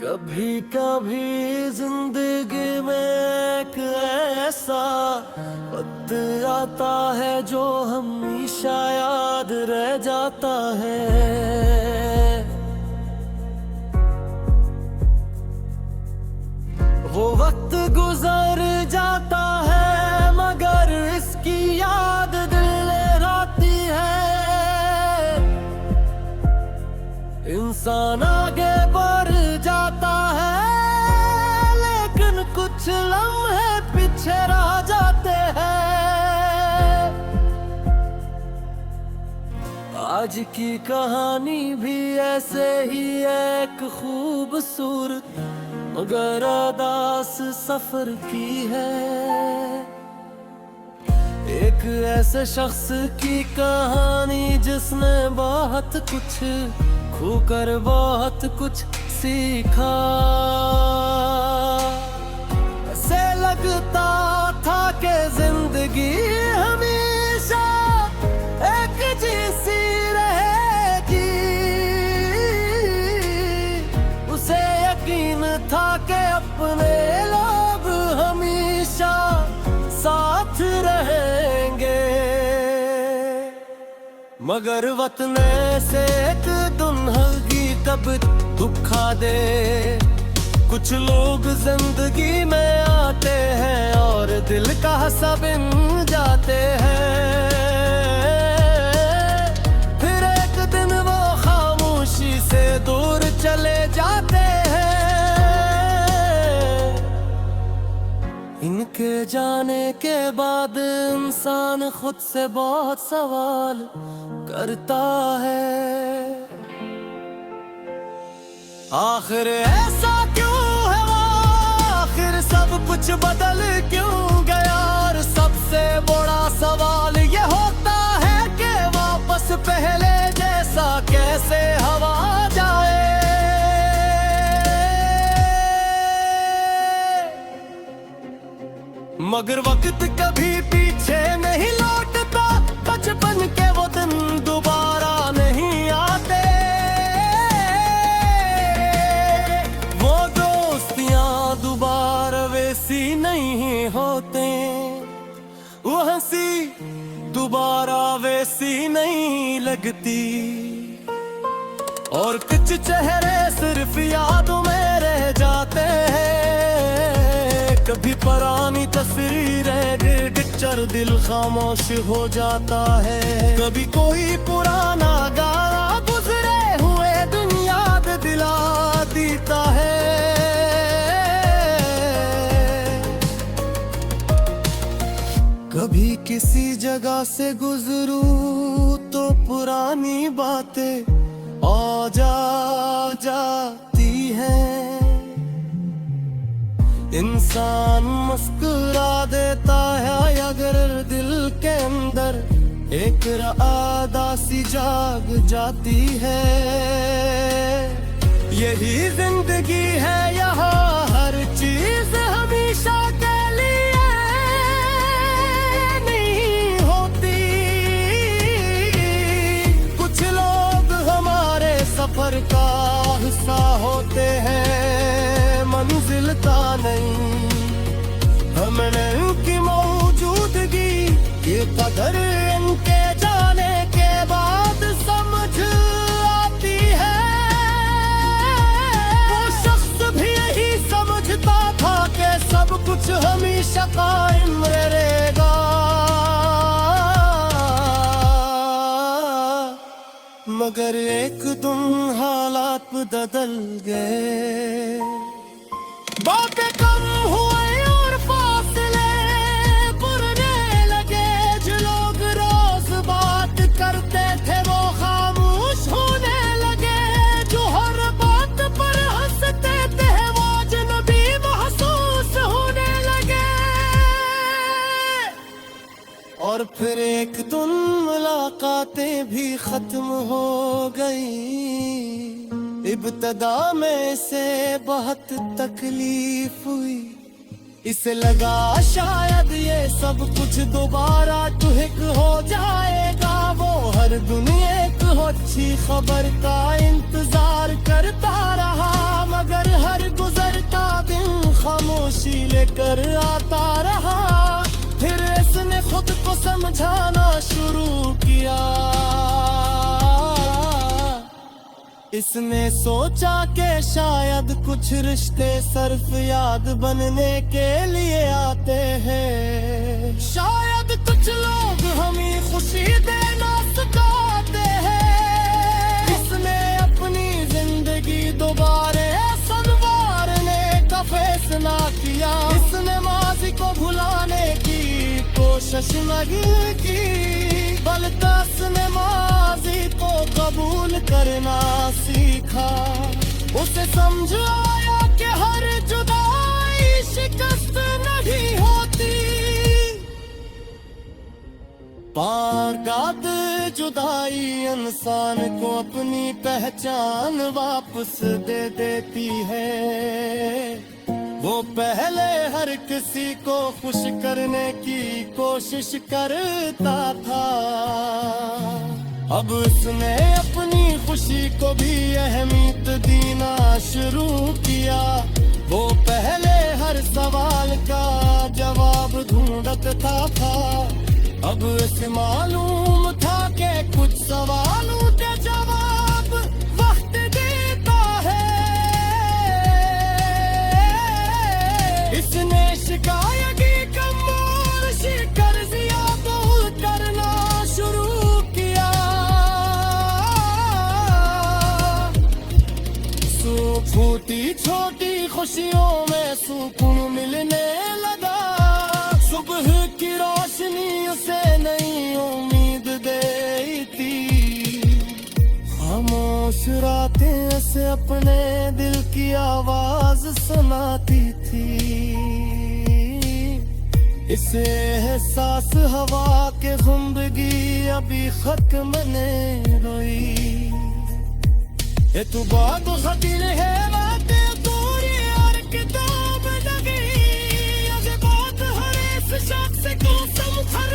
कभी कभी जिंदगी में एक ऐसा वक्त आता है जो हमेशा याद रह जाता है। वो वक्त गुजर जाता है मगर इसकी याद दिल रहती है। इंसान आगे बढ़ जाता है लेकिन कुछ लम्हे पीछे रह जाते हैं। आज की कहानी भी ऐसे ही एक खूबसूरत मगर उदास सफर की है। एक ऐसे शख्स की कहानी जिसने बहुत कुछ खोकर बहुत कुछ सीखा। ऐसे लगता था कि जिंदगी हमेशा एक जैसी रहेगी। उसे यकीन था कि अपने लोग हमेशा साथ रहेंगे। मगर वतन से एक दुल्हगी कब दुखा दे। कुछ लोग जिंदगी में आते हैं और दिल का सब बन जाते हैं। फिर एक दिन वो खामोशी से दूर चले जाते हैं। इनके जाने के बाद इंसान खुद से बहुत सवाल करता है। आखिर ऐसा क्यों है वो, आखिर सब कुछ बदल क्यों गया। और सबसे बड़ा सवाल ये होता है कि वापस पहले जैसा कैसे हवा जाए। मगर वक्त कभी पीछे नहीं लौटता। बचपन के वो दिन दोबारा नहीं आते। वो दोस्तियां दोबारा वैसी नहीं होते। वो हंसी दोबारा वैसी नहीं लगती। और कुछ चेहरे सिर्फ यादों में रह जाते हैं। कभी पुरानी तस्वीरें पिक्चर दिल खामोश हो जाता है। कभी कोई पुराना गाना गुजरे हुए दिन याद दिला देता है। कभी किसी जगह से गुजरूं तो पुरानी बातें आ जाती हैं। इंसान मुस्कुरा देता है अगर दिल के अंदर एक उदासी जाग जाती है। यही जिंदगी है, यहाँ हर चीज हमेशा के लिए नहीं होती। कुछ लोग हमारे सफर का हिस्सा होते हैं, मंजिल का नहीं। हमने उनकी मौजूदगी की कदर इनके जाने के बाद समझ आती है। वो शख्स भी यही समझता था कि सब कुछ हमेशा कायम रहेगा। मगर एक दिन हालात बदल गए। बातें कम हुए और फासले बढ़ने लगे। जो लोग रोज बात करते थे वो खामोश होने लगे। जो हर बात पर हंसते थे वो अजनबी महसूस होने लगे। और फिर एक दिन मुलाकातें भी खत्म हो गई। इब्तदा में से बहुत तकलीफ हुई। इसे लगा शायद ये सब कुछ दोबारा ठिक हो जाएगा। वो हर दुनिया को अच्छी खबर का इंतजार करता रहा मगर हर लेकर आता रहा। फिर इसने खुद को समझाना शुरू किया। इसने सोचा कि शायद कुछ रिश्ते सिर्फ याद बनने के लिए आते हैं। शायद कुछ लोग हमें खुशी देना सिखाते हैं। इसने अपनी जिंदगी दोबारा संवारने का फैसला किया। इसने माजी को भुलाने की कोशिश नहीं की, बल्कि उसने माजी को कबूल करना सीखा। उसे समझ आया कि हर जुदाई शिकस्त नहीं होती। बाकात जुदाई इंसान को अपनी पहचान वापस दे देती है। वो पहले हर किसी को खुश करने की कोशिश करता था। अब उसने अपनी खुशी को भी अहमियत देना शुरू किया। वो पहले हर सवाल का जवाब ढूंढता था। अब उसे मालूम था कि कुछ सवालों के जवाब वक्त देता है। इसने शिकायत की कमर से कर्जिया दूर करना शुरू किया। छोटी छोटी खुशियों में सुकून मिलने लगा। सुबह की रोशनी उसे नई उम्मीद देती। खामोश रातें उसे अपने दिल की आवाज सुनाती थी। इसे एहसास हवा के जिंदगी अभी खत्म नहीं रोई। ये तू बात खतील है बातें पूरी और किताब लगी। ये बात हर इस शख्स को समझ कर